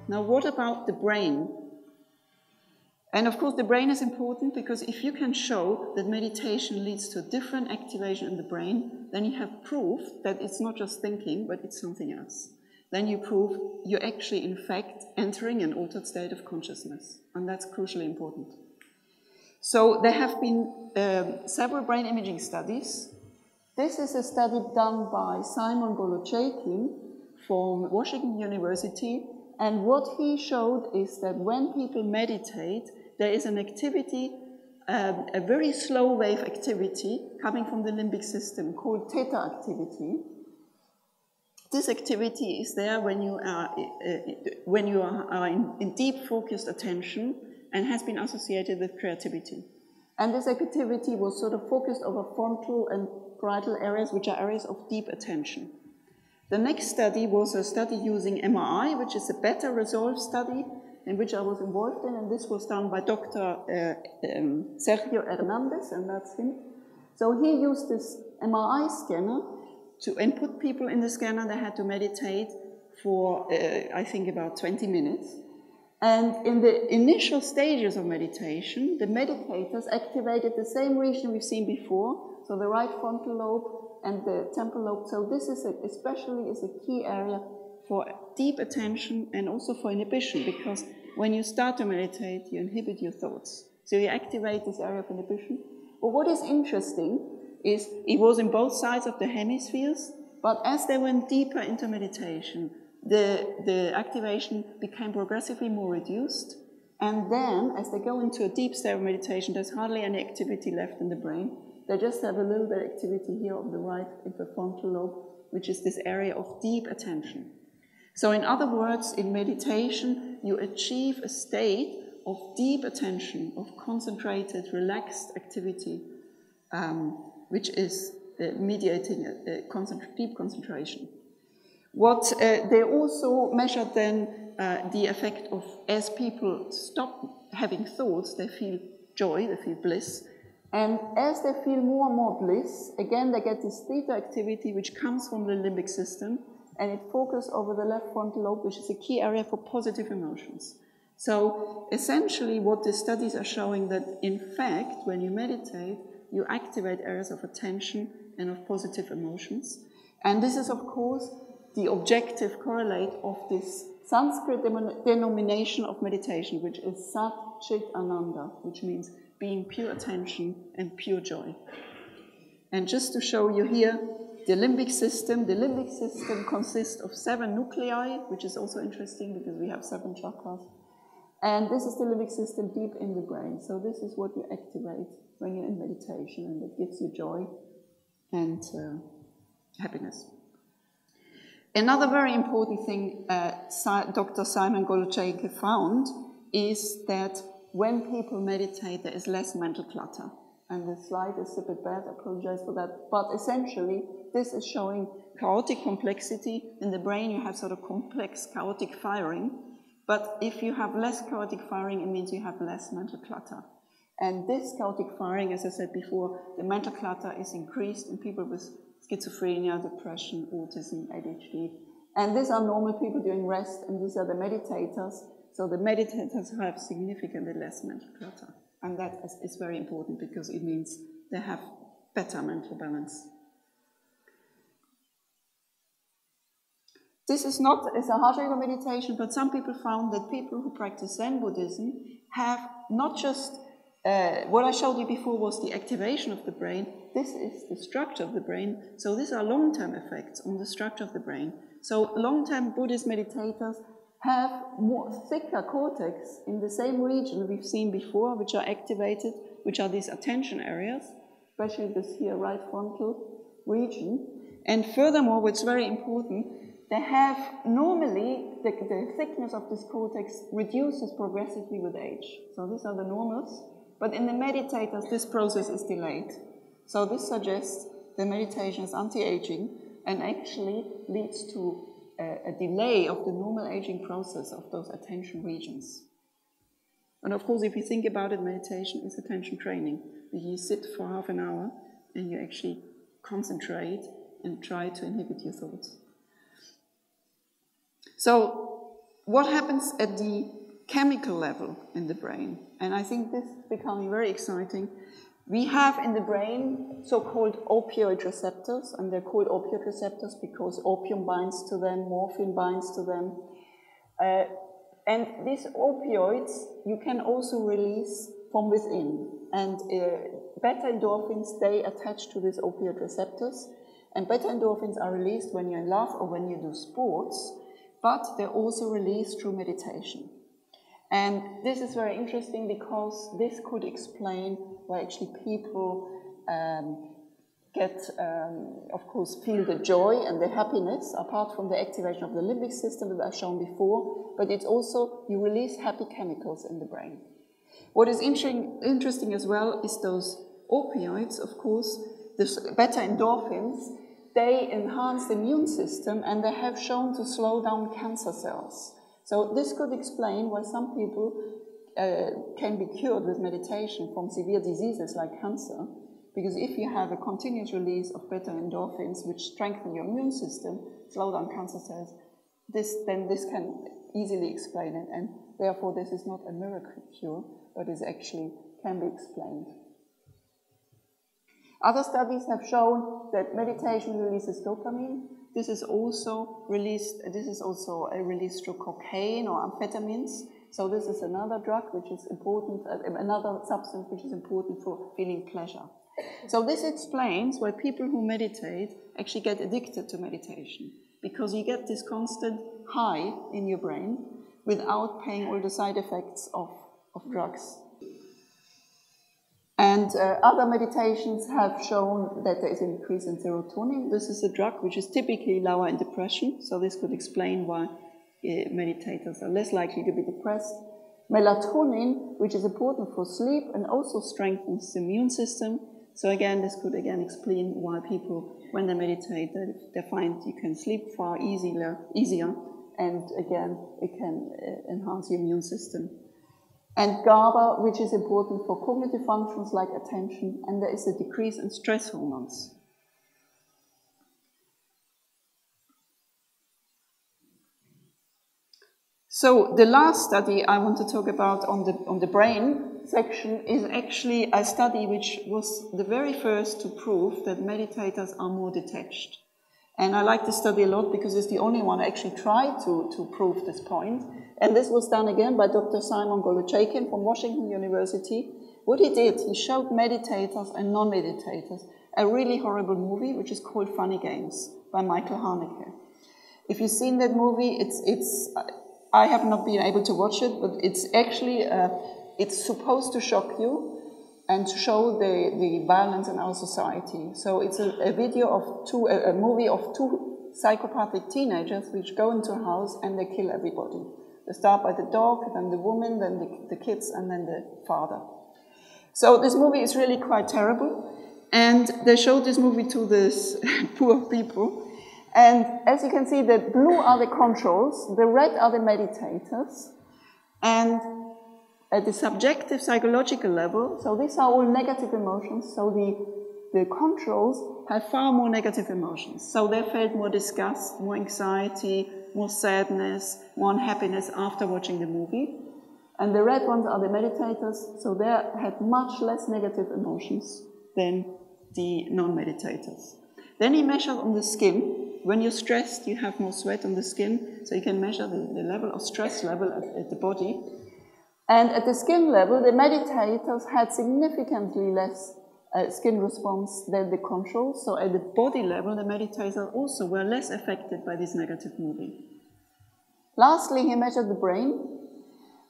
Now, what about the brain? And of course, the brain is important because if you can show that meditation leads to a different activation in the brain, then you have proof that it's not just thinking, but it's something else. Then you prove you're actually, in fact, entering an altered state of consciousness. And that's crucially important. So there have been several brain imaging studies. This is a study done by Simon Golochaikin from Washington University. And what he showed is that when people meditate, there is an activity, a very slow wave activity coming from the limbic system called theta activity. This activity is there when you are in deep focused attention and has been associated with creativity. And this activity was sort of focused over frontal and parietal areas, which are areas of deep attention. The next study was a study using MRI, which is a better resolve study, in which I was involved in, and this was done by Dr. Sergio Hernandez, and that's him. So he used this MRI scanner and put people in the scanner. They had to meditate for, I think, about 20 minutes. And in the initial stages of meditation, the meditators activated the same region we've seen before, so the right frontal lobe and the temporal lobe. So this is especially is a key area for deep attention and also for inhibition, because when you start to meditate, you inhibit your thoughts. So you activate this area of inhibition. But what is interesting is it was in both sides of the hemispheres, but as they went deeper into meditation, the activation became progressively more reduced. And then, as they go into a deep state of meditation, there's hardly any activity left in the brain. They just have a little bit of activity here on the right interfrontal lobe, which is this area of deep attention. So in other words, in meditation, you achieve a state of deep attention, of concentrated, relaxed activity, which is mediating deep concentration. What they also measured then the effect of, as people stop having thoughts, they feel joy, they feel bliss. And as they feel more and more bliss, again they get this theta activity which comes from the limbic system, and it focuses over the left frontal lobe, which is a key area for positive emotions. So essentially what the studies are showing that in fact when you meditate, you activate areas of attention and of positive emotions. And this is of course the objective correlate of this Sanskrit denomination of meditation, which is Sat Chit Ananda, which means being pure attention and pure joy. And just to show you here, the limbic system consists of 7 nuclei, which is also interesting because we have 7 chakras. And this is the limbic system deep in the brain. So this is what you activate when you're in meditation, and it gives you joy and happiness. Another very important thing Dr. Simon Golochaikin found is that when people meditate, there is less mental clutter. And the slide is a bit bad, I apologize for that. But essentially, this is showing chaotic complexity. In the brain, you have sort of complex, chaotic firing. But if you have less chaotic firing, it means you have less mental clutter. And this chaotic firing, as I said before, the mental clutter is increased in people with schizophrenia, depression, autism, ADHD. And these are normal people doing rest, and these are the meditators. So the meditators have significantly less mental clutter. And that is very important because it means they have better mental balance. This is not a Sahaджа Yoga meditation, but some people found that people who practice Zen Buddhism have not just, what I showed you before was the activation of the brain. This is the structure of the brain. So these are long-term effects on the structure of the brain. So long-term Buddhist meditators have more thicker cortex in the same region we've seen before, which are activated, which are these attention areas, especially this here right frontal region. And furthermore, what's very important, they have normally, the thickness of this cortex reduces progressively with age. So these are the normals, but in the meditators, this process is delayed. So this suggests the meditation is anti-aging and actually leads to a delay of the normal aging process of those attention regions. And of course, if you think about it, meditation is attention training. You sit for half an hour and you actually concentrate and try to inhibit your thoughts. So what happens at the chemical level in the brain? And I think this is becoming very exciting. We have in the brain so-called opioid receptors, and they're called opioid receptors because opium binds to them, morphine binds to them. And these opioids you can also release from within. And beta endorphins, they attach to these opioid receptors. And beta endorphins are released when you're in love or when you do sports, but they're also released through meditation. And this is very interesting because this could explain why actually people of course, feel the joy and the happiness, apart from the activation of the limbic system that I've shown before, but it's also, you release happy chemicals in the brain. What is interesting as well is those opioids, of course, the beta endorphins, they enhance the immune system and they have shown to slow down cancer cells. So this could explain why some people can be cured with meditation from severe diseases like cancer, because if you have a continuous release of beta endorphins, which strengthen your immune system, slow down cancer cells, then this can easily explain it, and therefore this is not a miracle cure, but it actually can be explained. Other studies have shown that meditation releases dopamine. This is also released through cocaine or amphetamines. So this is another drug which is important, another substance which is important for feeling pleasure. So this explains why people who meditate actually get addicted to meditation, because you get this constant high in your brain without paying all the side effects of drugs. And other meditations have shown that there is an increase in serotonin. This is a drug which is typically lower in depression, so this could explain why meditators are less likely to be depressed. Melatonin, which is important for sleep and also strengthens the immune system. So again, this could explain why people, when they meditate, they find you can sleep far easier, and again, it can enhance your immune system. And GABA, which is important for cognitive functions like attention, and there is a decrease in stress hormones. So the last study I want to talk about on the brain section is actually a study which was the very first to prove that meditators are more detached. And I like this study a lot because it's the only one I actually tried to prove this point. And this was done again by Dr. Simon Golochaikin from Washington University. What he did, he showed meditators and non-meditators a really horrible movie which is called Funny Games by Michael Haneke. If you've seen that movie, I have not been able to watch it, but it's actually, it's supposed to shock you and to show the violence in our society. So it's a movie of two psychopathic teenagers which go into a house and they kill everybody. They start by the dog, then the woman, then the kids, and then the father. So this movie is really quite terrible. And they showed this movie to these poor people. And as you can see, the blue are the controls, the red are the meditators, and at the subjective psychological level, so these are all negative emotions, so the controls have far more negative emotions. So they felt more disgust, more anxiety, more sadness, more unhappiness after watching the movie. And the red ones are the meditators, so they had much less negative emotions than the non-meditators. Then he measured on the skin. When you're stressed, you have more sweat on the skin, so you can measure the level of stress level at the body. And at the skin level, the meditators had significantly less skin response than the controls. So at the body level, the meditators also were less affected by this negative movie. Lastly, he measured the brain.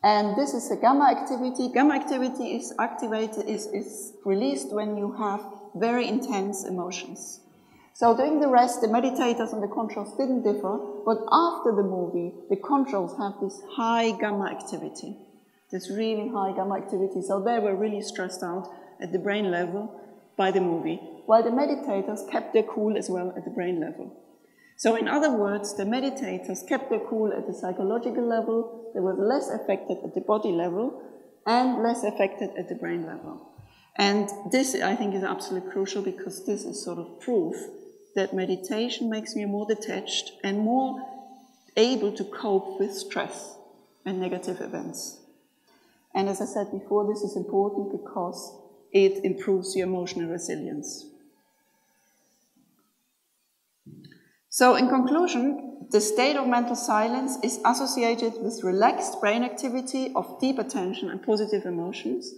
And this is a gamma activity. Gamma activity is released when you have very intense emotions. So during the rest, the meditators and the controls didn't differ, but after the movie, the controls have this high gamma activity, this really high gamma activity. So they were really stressed out at the brain level by the movie, while the meditators kept their cool as well at the brain level. So in other words, the meditators kept their cool at the psychological level, they were less affected at the body level, and less affected at the brain level. And this, I think, is absolutely crucial because this is sort of proof that meditation makes me more detached and more able to cope with stress and negative events. And as I said before, this is important because it improves your emotional resilience. So in conclusion, the state of mental silence is associated with relaxed brain activity of deep attention and positive emotions.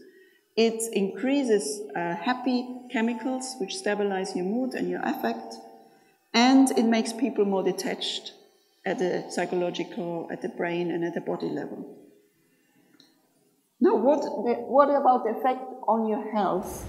It increases happy chemicals which stabilize your mood and your affect, and it makes people more detached at the psychological, at the brain and at the body level. Now, what about the effect on your health?